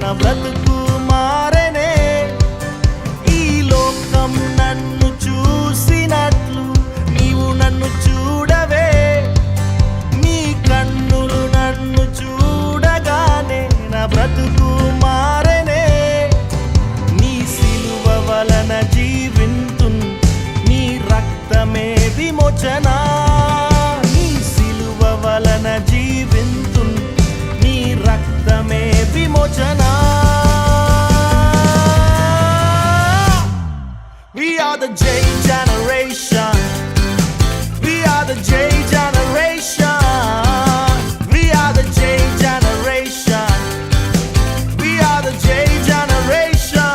నా బ్రతుకు మారెనే. ఈ లోకం నన్ను చూసినట్లు నీవు నన్ను చూడవే. నీ కన్నులు నన్ను చూడగానే నా బ్రతుకు మారెనే. నీ సిలువ వలన జీవింతున్, నీ రక్తమే విమోచన. నీ సిలువ వలన జీవింతున్, నీ రక్తమే విమోచన. We are the J generation. We are the J generation. We are the J generation. We are the J generation.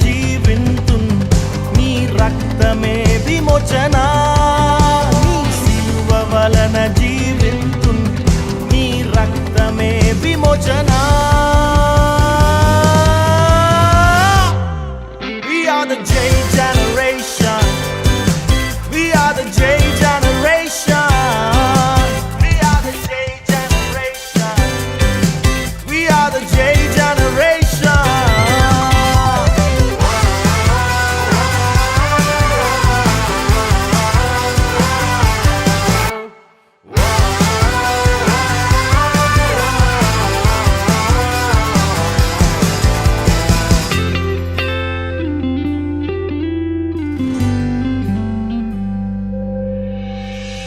జీవింతున్, నీ రక్తమే విమోచన.